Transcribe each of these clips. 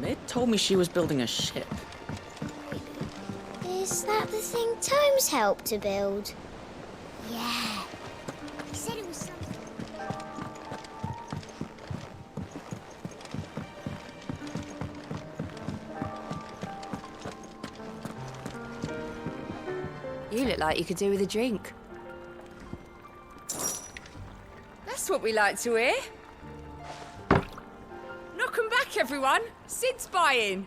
It told me she was building a ship. Is that the thing Tomes helped to build? Yeah. He said it was something. You look like you could do with a drink. That's what we like to hear. Knock 'em back, everyone. Sid's buying.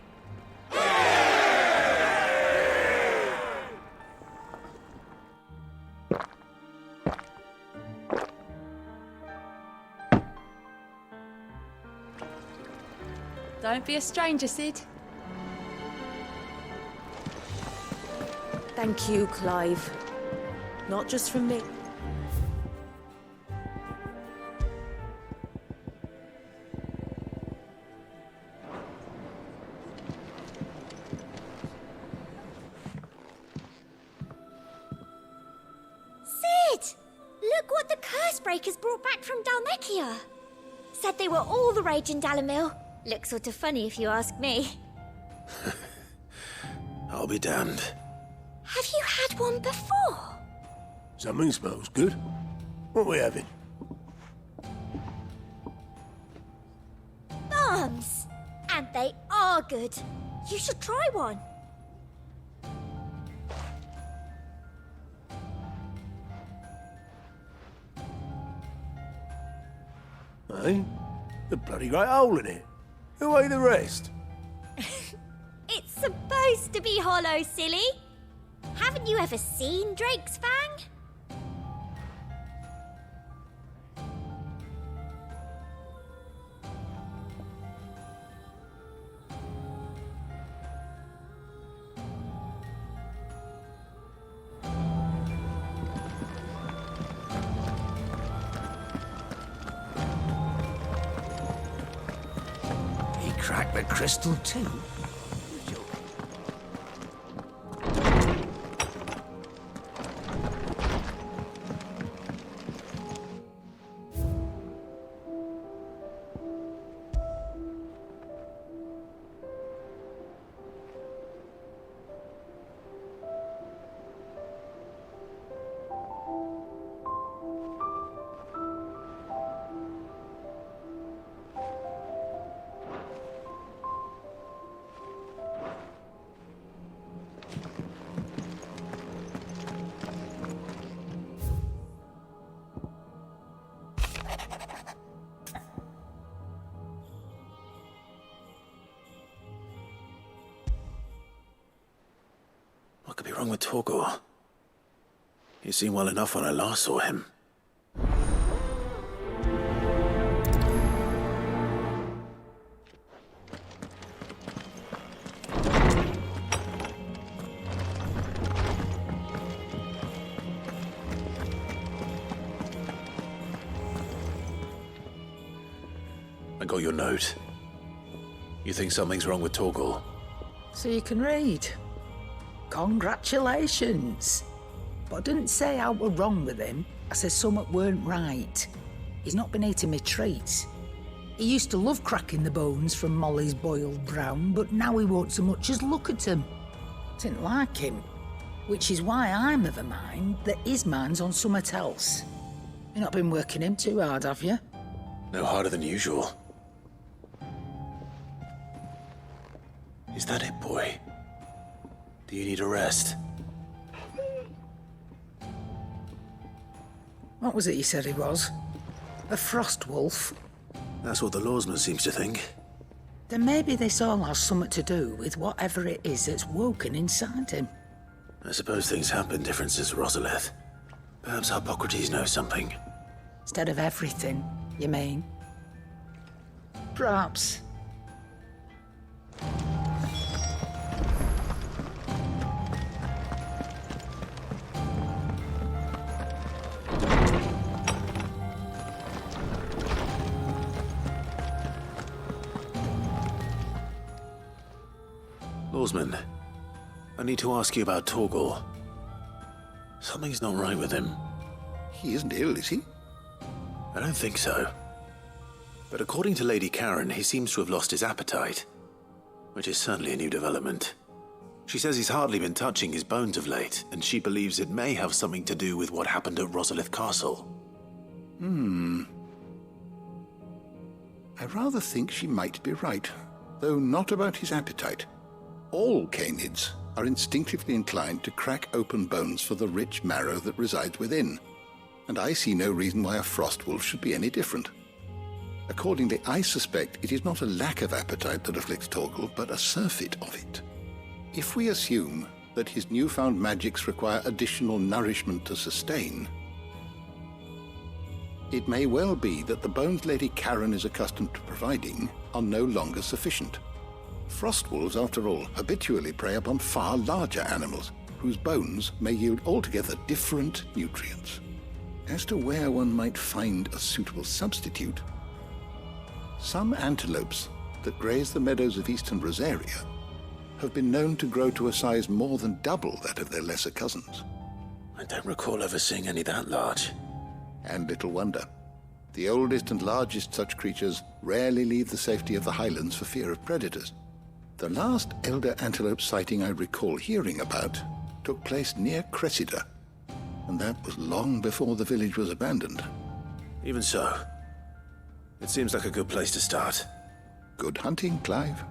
Don't be a stranger, Sid. Thank you, Clive. Not just from me. Sid! Look what the curse breakers brought back from Dalmekia. Said they were all the rage in Dalamil. Looks sort of funny if you ask me. I'll be damned. Have you had one before? Something smells good. What are we having? Bombs! And they are good. You should try one. Eh? The bloody great hole in it. Who ate the rest? It's supposed to be hollow, silly. Haven't you ever seen Drake's Fang? He cracked the crystal too. What could be wrong with Torgor? He seemed well enough when I last saw him. I got your note. You think something's wrong with Torgor? So you can read. Congratulations. But I didn't say I were wrong with him. I said something weren't right. He's not been eating me treats. He used to love cracking the bones from Molly's boiled brown, but now he won't so much as look at them. Didn't like him. Which is why I'm of a mind that his mind's on something else. You've not been working him too hard, have you? No harder than usual. Is that it, boy? Do you need a rest? What was it you said he was? A frost wolf? That's what the lawsman seems to think. Then maybe this all has something to do with whatever it is that's woken inside him. I suppose things have been different since Rosalith. Perhaps Hippocrates knows something. Instead of everything, you mean? Perhaps. Lawsman, I need to ask you about Torgor. Something's not right with him. He isn't ill, is he? I don't think so. But according to Lady Karen, he seems to have lost his appetite. which is certainly a new development. She says he's hardly been touching his bones of late, and she believes it may have something to do with what happened at Rosalith Castle. I rather think she might be right, though not about his appetite. All canids are instinctively inclined to crack open bones for the rich marrow that resides within, and I see no reason why a frost wolf should be any different. Accordingly, I suspect it is not a lack of appetite that afflicts Torgal, but a surfeit of it. If we assume that his newfound magics require additional nourishment to sustain, it may well be that the bones Lady Karen is accustomed to providing are no longer sufficient. Frost wolves, after all, habitually prey upon far larger animals, whose bones may yield altogether different nutrients. As to where one might find a suitable substitute, some antelopes that graze the meadows of eastern Rosaria have been known to grow to a size more than double that of their lesser cousins. I don't recall ever seeing any that large. And little wonder. The oldest and largest such creatures rarely leave the safety of the highlands for fear of predators. The last elder antelope sighting I recall hearing about took place near Cressida, and that was long before the village was abandoned. Even so, it seems like a good place to start. Good hunting, Clive.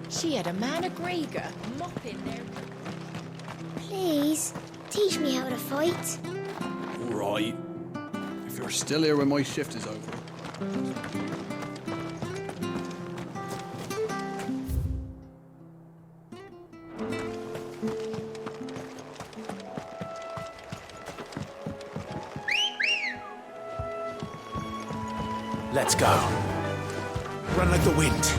She had a man of Grieger mopping there. Please, teach me how to fight. Right. If you're still here when my shift is over. Let's go. Run like the wind.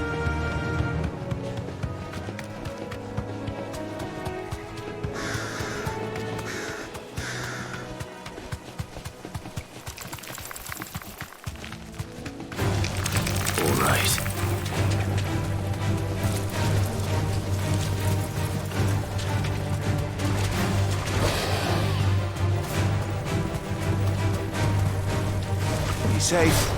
All right. Be safe.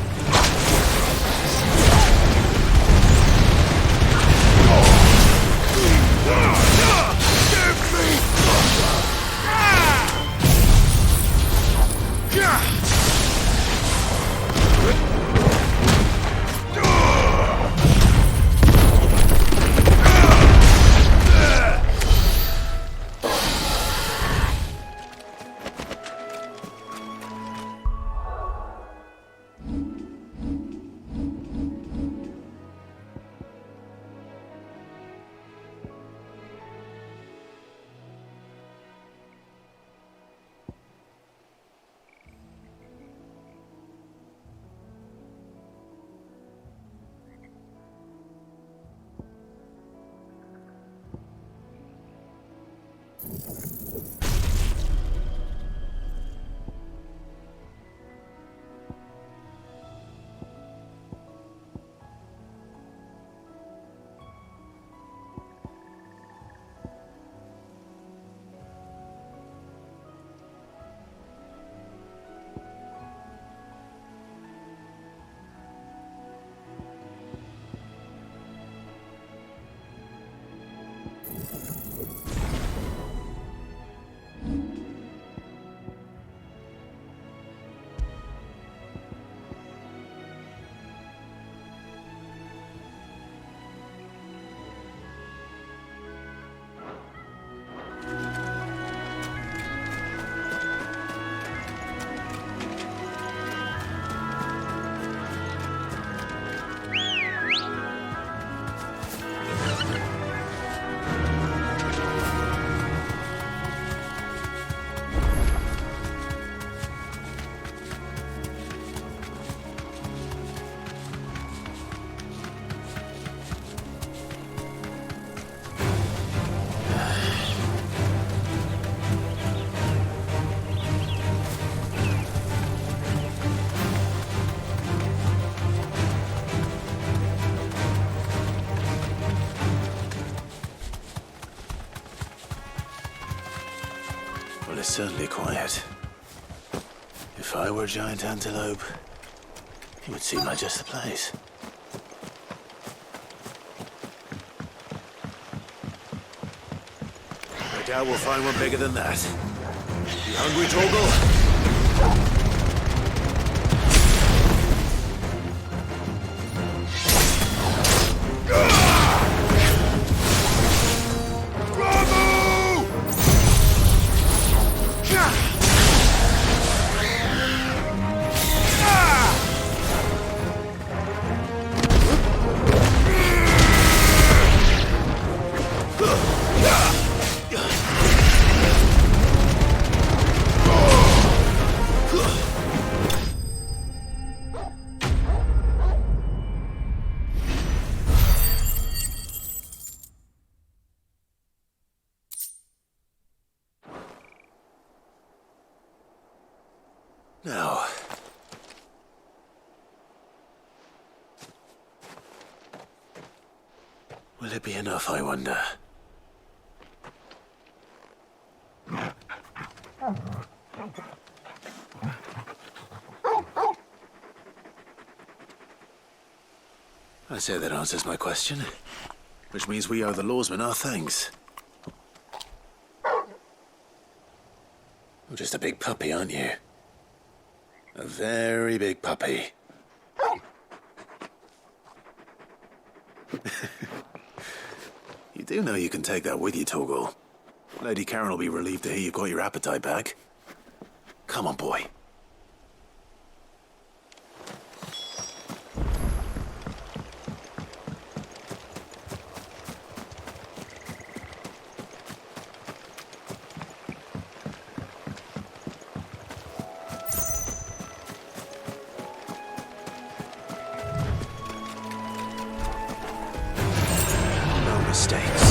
certainly quiet. If I were a giant antelope, it would seem like just the place. I doubt we'll find one bigger than that. You hungry, Torgal? Now, will it be enough, I wonder? I say that answers my question, which means we owe the lawsman our thanks. You're just a big puppy, aren't you? A very big puppy. You do know you can take that with you, Torgal. Lady Karen will be relieved to hear you've got your appetite back. Come on, boy. No mistakes.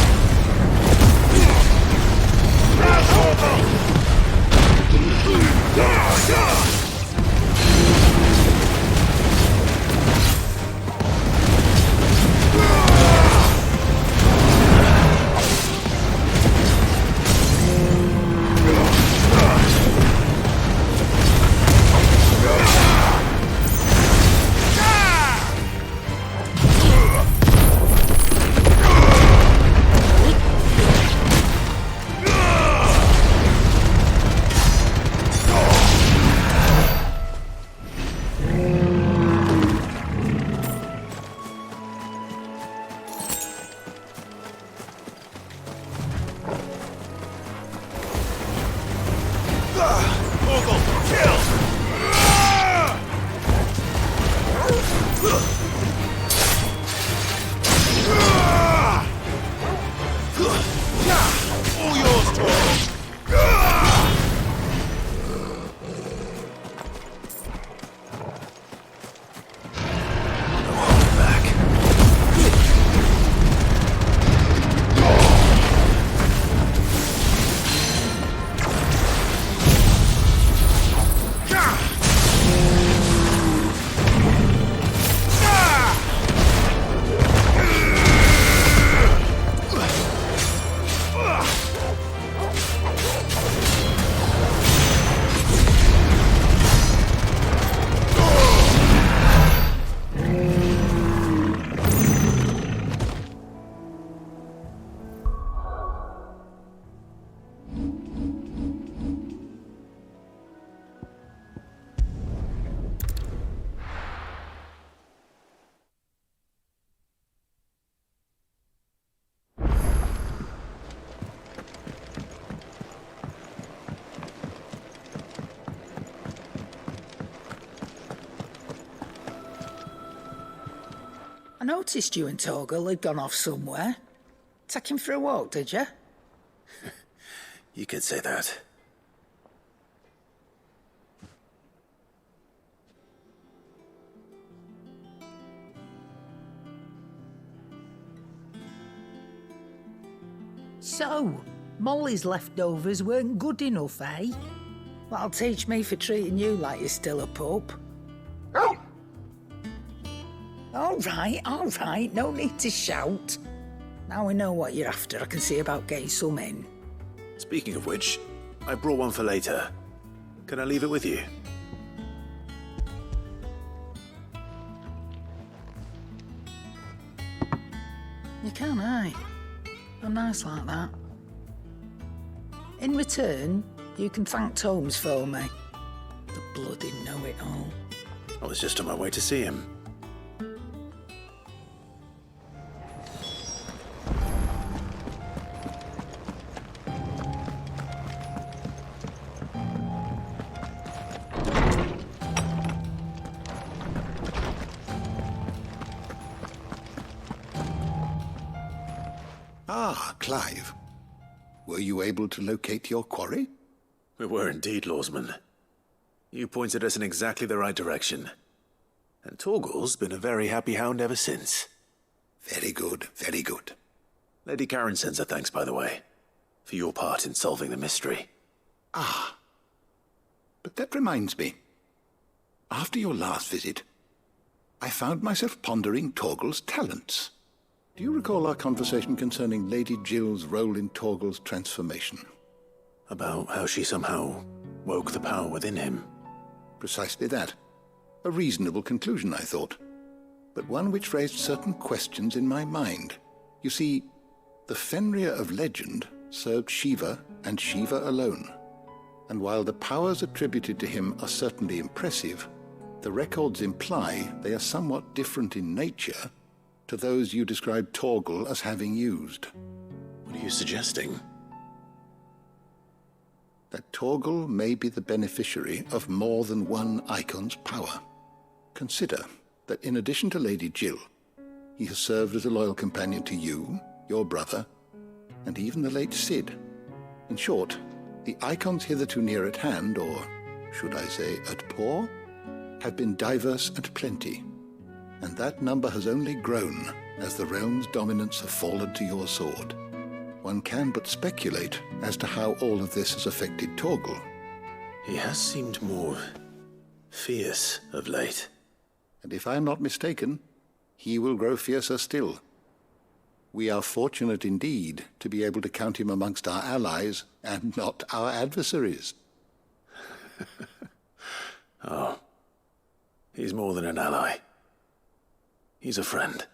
I noticed you and Torgal had gone off somewhere. Take him for a walk, did you? You could say that. So, Molly's leftovers weren't good enough, eh? That'll teach me for treating you like you're still a pup. All right, no need to shout. Now we know what you're after, I can see about getting some in. Speaking of which, I brought one for later. Can I leave it with you? You can, aye. I'm nice like that. In return, you can thank Tomes for me. The bloody know-it-all. I was just on my way to see him. Ah, Clive. Were you able to locate your quarry? We were indeed, Lawsman. You pointed us in exactly the right direction. And Torgal's been a very happy hound ever since. Very good, very good. Lady Karen sends her thanks, by the way, for your part in solving the mystery. Ah. But that reminds me. After your last visit, I found myself pondering Torgal's talents. Do you recall our conversation concerning Lady Jill's role in Torgal's transformation? About how she somehow woke the power within him. Precisely that. A reasonable conclusion, I thought, but one which raised certain questions in my mind. You see, the Fenrir of legend served Shiva and Shiva alone. And while the powers attributed to him are certainly impressive, the records imply they are somewhat different in nature to those you described Torgal as having used. What are you suggesting? That Torgal may be the beneficiary of more than one icon's power. Consider that in addition to Lady Jill, he has served as a loyal companion to you, your brother, and even the late Cid. In short, the icons hitherto near at hand, or should I say at paw, have been diverse and plenty, and that number has only grown as the realm's dominance have fallen to your sword. One can but speculate as to how all of this has affected Torgal. He has seemed more fierce of late. And if I am not mistaken, he will grow fiercer still. We are fortunate indeed to be able to count him amongst our allies and not our adversaries. Oh, he's more than an ally. He's a friend.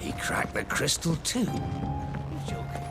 He cracked the crystal too. You're joking.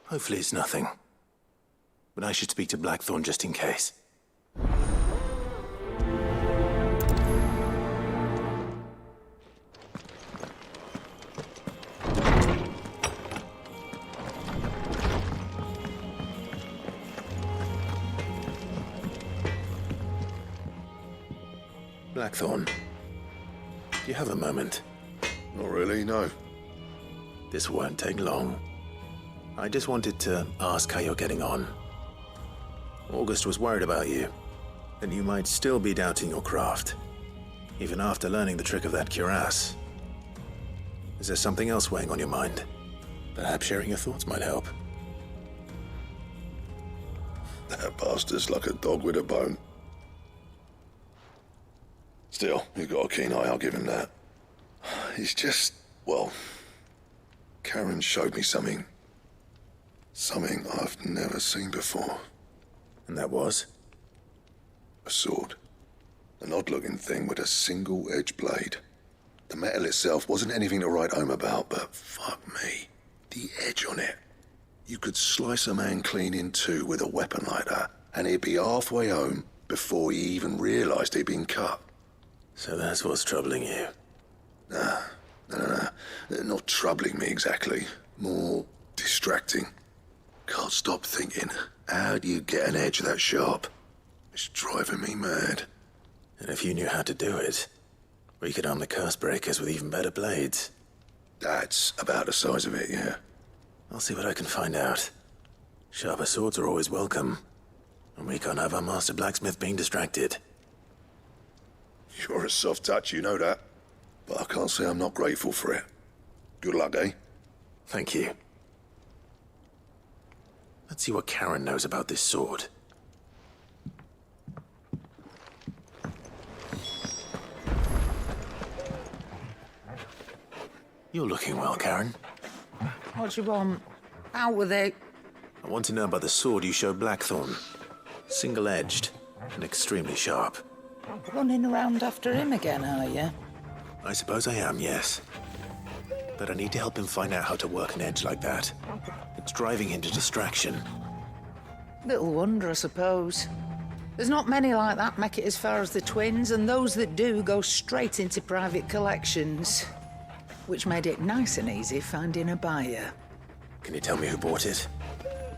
Hopefully it's nothing. But I should speak to Blackthorn just in case. Blackthorn, do you have a moment? Not really, no. This won't take long. I just wanted to ask how you're getting on. August was worried about you, that you might still be doubting your craft, even after learning the trick of that cuirass. Is there something else weighing on your mind? Perhaps sharing your thoughts might help. That bastard's like a dog with a bone. Still, he's got a keen eye, I'll give him that. He's just, well, Karen showed me something. Something I've never seen before. And that was? A sword. An odd-looking thing with a single-edged blade. The metal itself wasn't anything to write home about, but fuck me. The edge on it. You could slice a man clean in two with a weapon like that, and he'd be halfway home before he even realised he'd been cut. So that's what's troubling you? No. Not troubling me exactly. More distracting. Can't stop thinking, how do you get an edge that sharp? It's driving me mad. And if you knew how to do it, we could arm the curse breakers with even better blades. That's about the size of it, yeah. I'll see what I can find out. Sharper swords are always welcome. And we can't have our master blacksmith being distracted. You're a soft touch, you know that. But I can't say I'm not grateful for it. Good luck, eh? Thank you. Let's see what Karen knows about this sword. You're looking well, Karen. What do you want? Out with it. I want to know about the sword you showed Blackthorn. Single-edged and extremely sharp. Running around after him again, are you? I suppose I am, yes. But I need to help him find out how to work an edge like that. It's driving him to distraction. Little wonder, I suppose. There's not many like that make it as far as the twins, and those that do go straight into private collections. Which made it nice and easy finding a buyer. Can you tell me who bought it?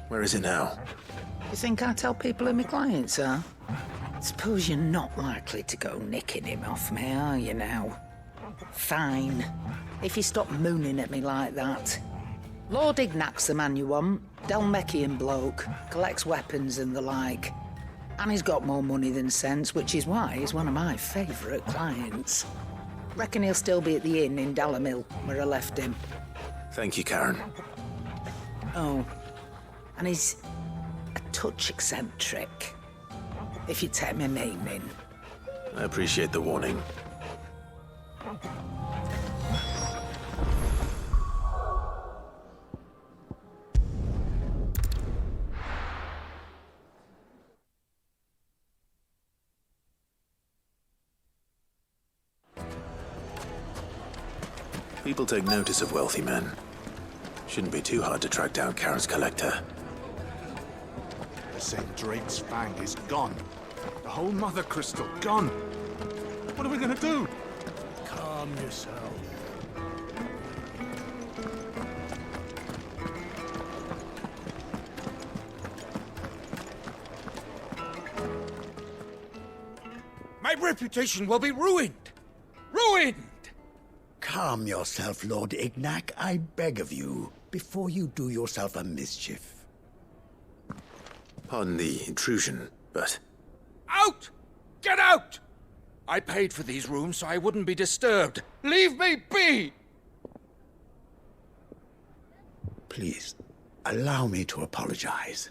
Where is it now? You think I tell people who my clients are? Suppose you're not likely to go nicking him off me, are you now? Fine. If you stop mooning at me like that. Lord Ignac's the man you want. Dalmekian bloke. Collects weapons and the like. And he's got more money than sense, which is why he's one of my favourite clients. Reckon he'll still be at the inn in Dalamil, where I left him. Thank you, Karen. Oh, and he's a touch eccentric, if you take my meaning. I appreciate the warning. People take notice of wealthy men. Shouldn't be too hard to track down Karen's collector. The St. Drake's Fang is gone. The whole Mother Crystal gone. What are we gonna do? Calm yourself. My reputation will be ruined! Ruined! Calm yourself, Lord Ignac, I beg of you, before you do yourself a mischief. Pardon the intrusion, but... Out! Get out! I paid for these rooms so I wouldn't be disturbed. Leave me be! Please, allow me to apologize.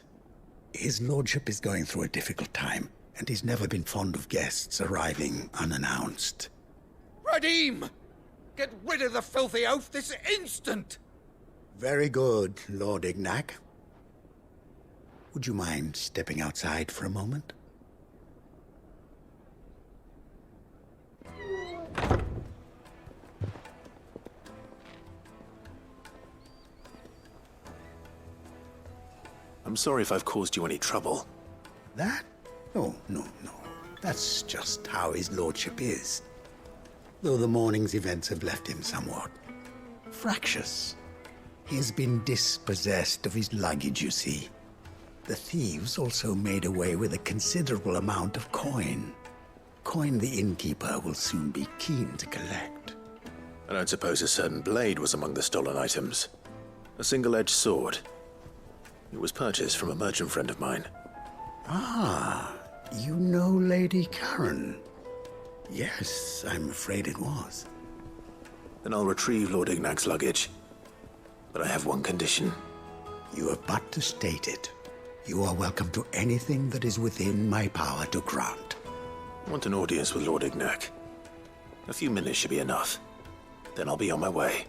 His lordship is going through a difficult time, and he's never been fond of guests arriving unannounced. Radim! Get rid of the filthy oaf this instant! Very good, Lord Ignac. Would you mind stepping outside for a moment? I'm sorry if I've caused you any trouble. That? Oh, no. That's just how his lordship is. Though the morning's events have left him somewhat fractious. He has been dispossessed of his luggage, you see. The thieves also made away with a considerable amount of coin. Coin the innkeeper will soon be keen to collect. I don't suppose a certain blade was among the stolen items. A single-edged sword. It was purchased from a merchant friend of mine. Ah, you know Lady Karen. Yes, I'm afraid it was. Then I'll retrieve Lord Ignac's luggage. But I have one condition. You have but to state it. You are welcome to anything that is within my power to grant. I want an audience with Lord Ignac. A few minutes should be enough. Then I'll be on my way.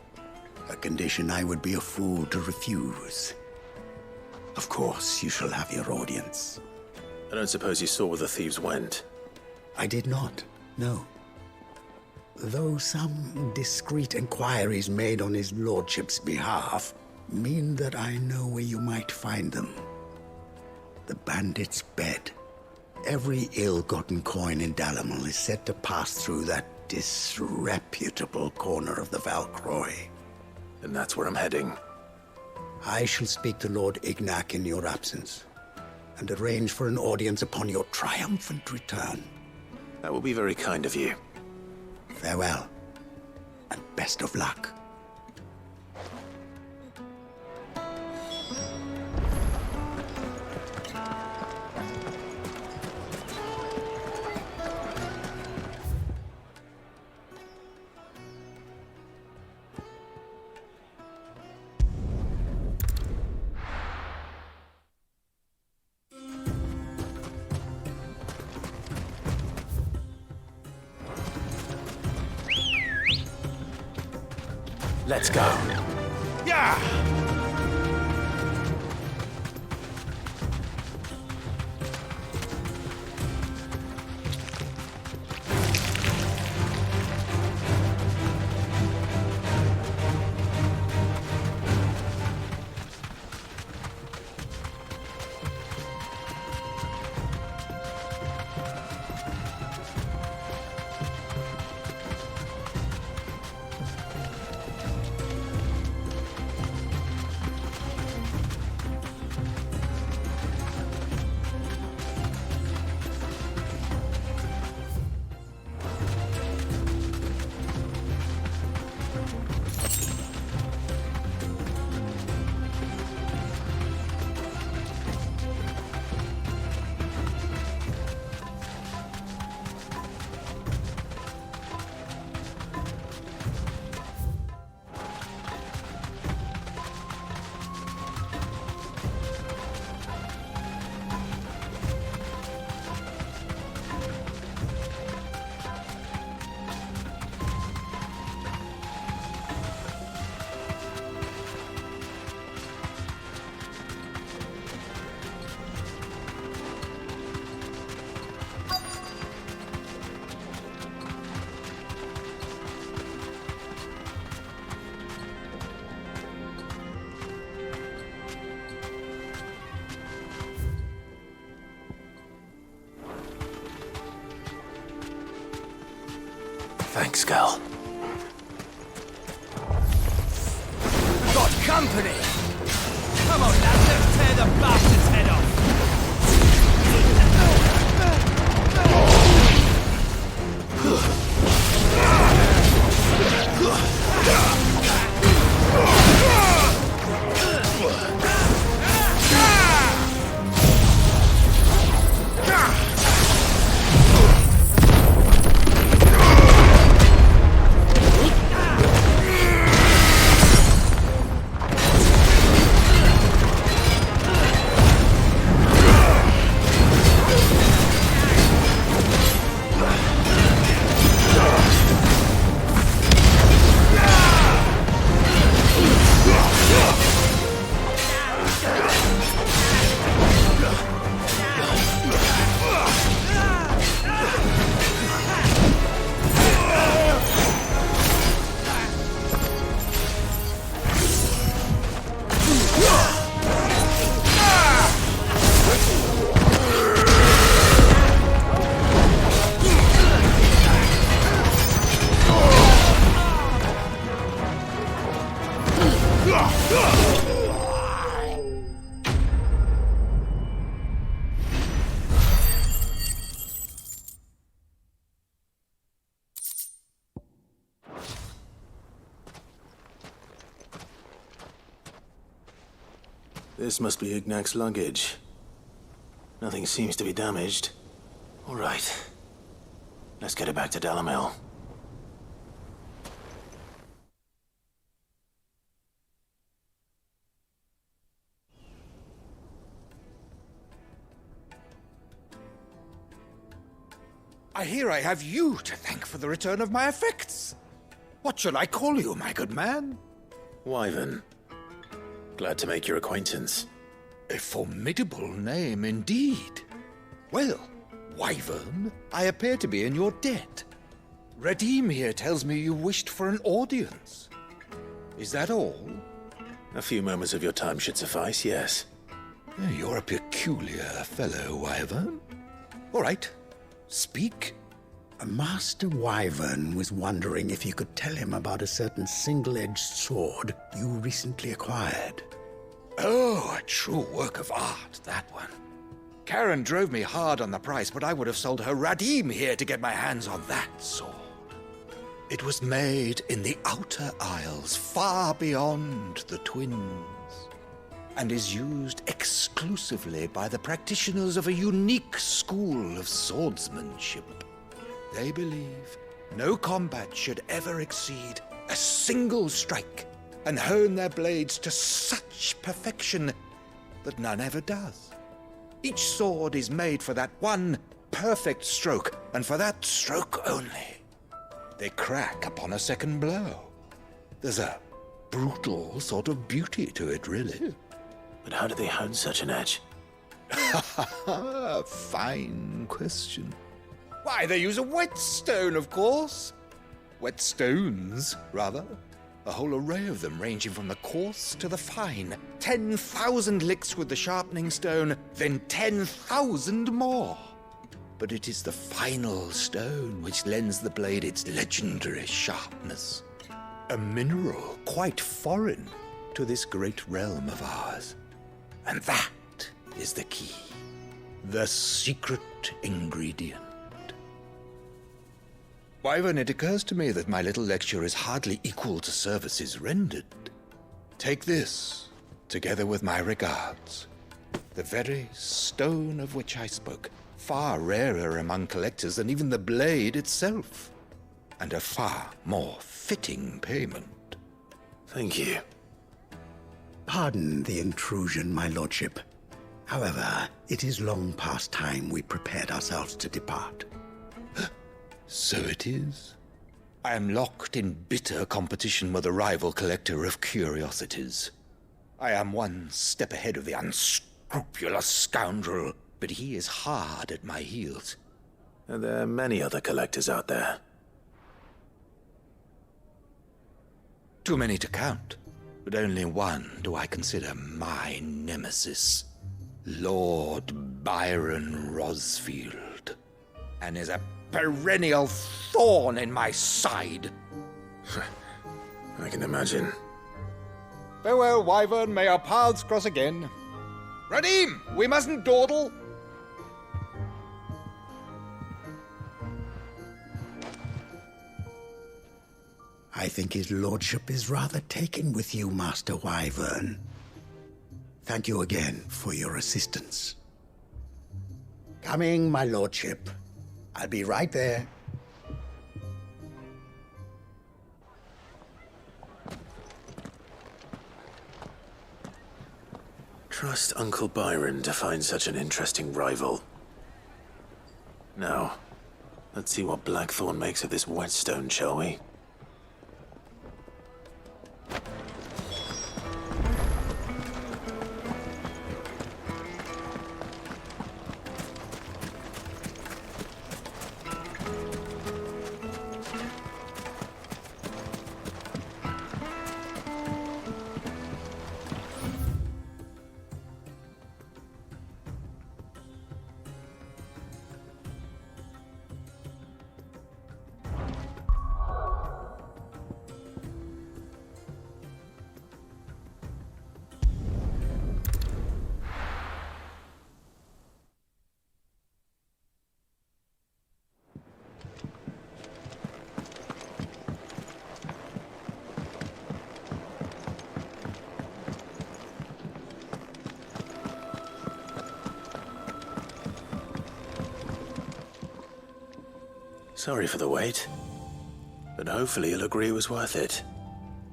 A condition I would be a fool to refuse. Of course, you shall have your audience. I don't suppose you saw where the thieves went. I did not, no. Though some discreet inquiries made on his lordship's behalf mean that I know where you might find them. The bandit's bed. Every ill-gotten coin in Dalimil is said to pass through that disreputable corner of the Valcroy. And that's where I'm heading. I shall speak to Lord Ignac in your absence, and arrange for an audience upon your triumphant return. That will be very kind of you. Farewell, and best of luck. Let's go. Yeah! Thanks, Gal. Got company! Come on, lads, let's tear the bastard's head off! This must be Ignac's luggage. Nothing seems to be damaged. All right. Let's get it back to Dalamil. I hear I have you to thank for the return of my effects. What shall I call you, my good man? Wyvern. Glad to make your acquaintance. A formidable name indeed. Well, Wyvern, I appear to be in your debt. Redeem here tells me you wished for an audience. Is that all? A few moments of your time should suffice, yes. You're a peculiar fellow, Wyvern. All right, speak. Master Wyvern was wondering if you could tell him about a certain single-edged sword you recently acquired. Oh, a true work of art, that one. Karen drove me hard on the price, but I would have sold her Radim here to get my hands on that sword. It was made in the Outer Isles, far beyond the Twins, and is used exclusively by the practitioners of a unique school of swordsmanship. They believe no combat should ever exceed a single strike, and hone their blades to such perfection that none ever does. Each sword is made for that one perfect stroke, and for that stroke only. They crack upon a second blow. There's a brutal sort of beauty to it, really. But how do they hone such an edge? Fine question. Why, they use a whetstone, of course. Whetstones, rather. A whole array of them, ranging from the coarse to the fine. 10,000 licks with the sharpening stone, then 10,000 more. But it is the final stone which lends the blade its legendary sharpness. A mineral quite foreign to this great realm of ours. And that is the key. The secret ingredient. Wyvern, it occurs to me that my little lecture is hardly equal to services rendered. Take this, together with my regards. The very stone of which I spoke, far rarer among collectors than even the blade itself, and a far more fitting payment. Thank you. Pardon the intrusion, my lordship. However, it is long past time we prepared ourselves to depart. So it is. I am locked in bitter competition with a rival collector of curiosities. I am one step ahead of the unscrupulous scoundrel, but he is hard at my heels. And there are many other collectors out there. Too many to count, but only one do I consider my nemesis. Lord Byron Rosfield. And is a perennial thorn in my side. I can imagine. Farewell, Wyvern. May our paths cross again. Radim, we mustn't dawdle. I think his lordship is rather taken with you, Master Wyvern. Thank you again for your assistance. Coming, my lordship. I'll be right there. Trust Uncle Byron to find such an interesting rival. Now, let's see what Blackthorn makes of this whetstone, shall we? Sorry for the wait. But hopefully you'll agree it was worth it.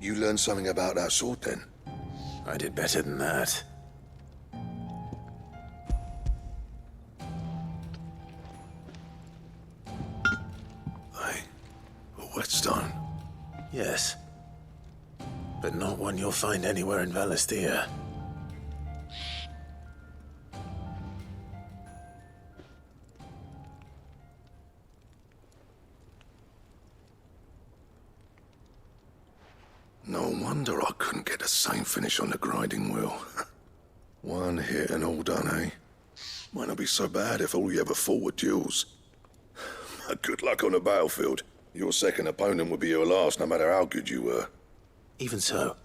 You learned something about that sword then? I did better than that. Hey, a whetstone? Yes. But not one you'll find anywhere in Valisthea. No wonder I couldn't get the same finish on the grinding wheel. One hit and all done, eh? Might not be so bad if all you ever fought were duels. Good luck on the battlefield. Your second opponent would be your last, no matter how good you were. Even so,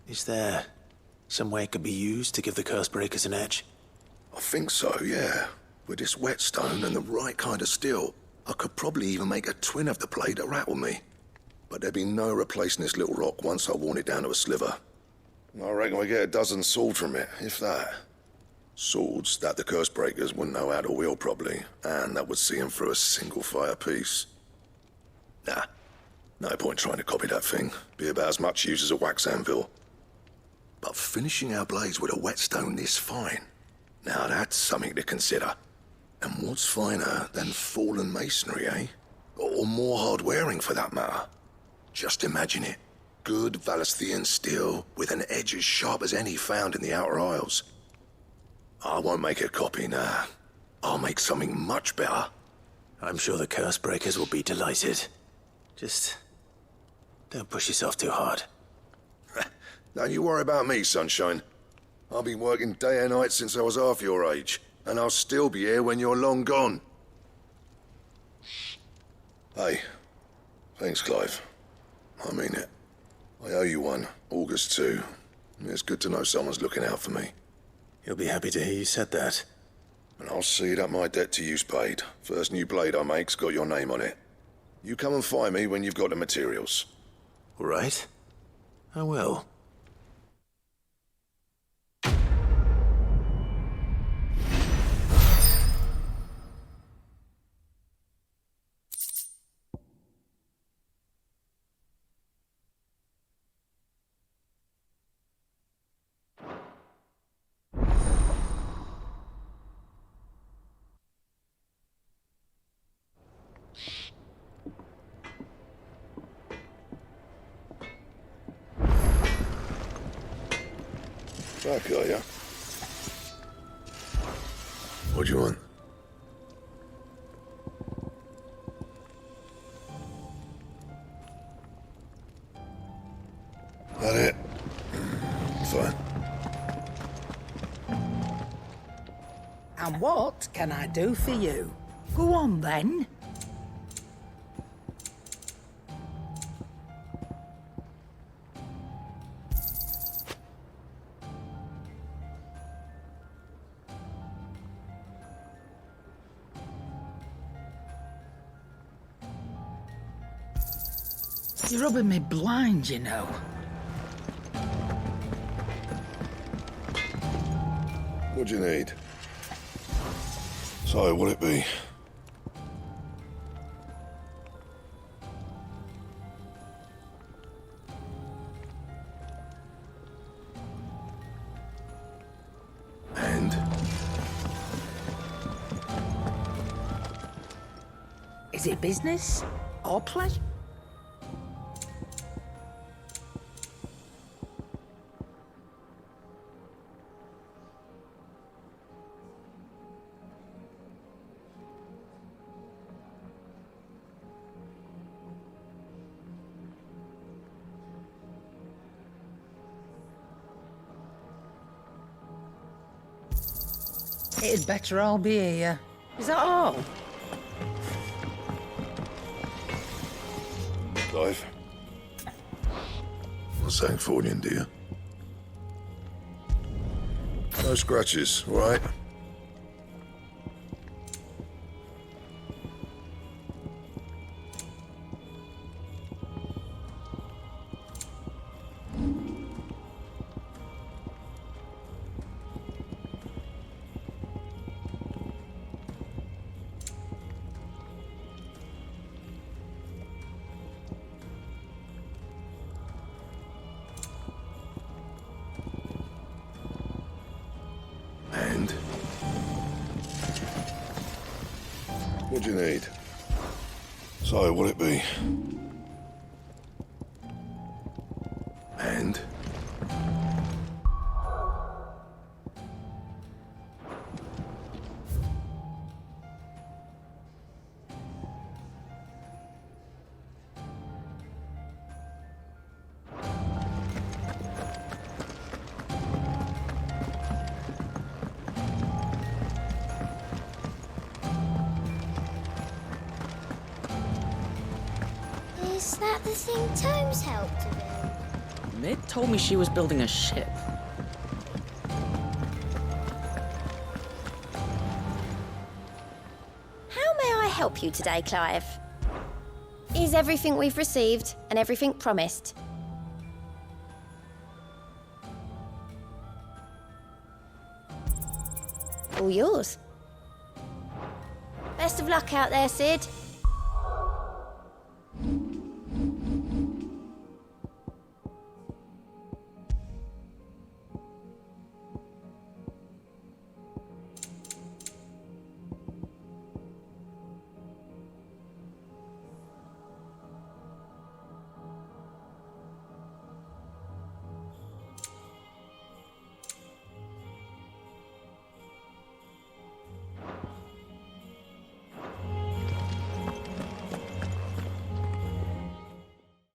is there some way it could be used to give the Cursebreakers an edge? I think so, yeah. With this whetstone and the right kind of steel, I could probably even make a twin of the blade that rattled me. But there'd be no replacing this little rock once I worn it down to a sliver. I reckon we get a dozen swords from it, if that. Swords that the Cursebreakers wouldn't know how to wield properly, and that would see them through a single fire piece. Nah, no point trying to copy that thing. Be about as much use as a wax anvil. But finishing our blades with a whetstone this fine, now that's something to consider. And what's finer than fallen masonry, eh? Or more hard-wearing, for that matter. Just imagine it. Good Valisthean steel with an edge as sharp as any found in the Outer Isles. I won't make a copy, nah. I'll make something much better. I'm sure the Cursebreakers will be delighted. Just don't push yourself too hard. Don't you worry about me, sunshine. I've been working day and night since I was half your age, and I'll still be here when you're long gone. Hey, thanks, Clive. I mean it. I owe you one, August too. It's good to know someone's looking out for me. He'll be happy to hear you said that. And I'll see that my debt to you's paid. First new blade I make's got your name on it. You come and find me when you've got the materials. All right. I will. Back, are ya? What do you want? That it? Fine. And what can I do for you? Go on then. You're rubbing me blind, you know. What do you need? So, what'll it be? And? Is it business or pleasure? It'd better all be here. Is that all? Clive? Not saying Fornian, do you? No scratches, all right? What do you need? So, what'll it be? And? Is that the thing Tomes helped to do? Mid told me she was building a ship. How may I help you today, Clive? Is everything we've received and everything promised? All yours. Best of luck out there, Sid.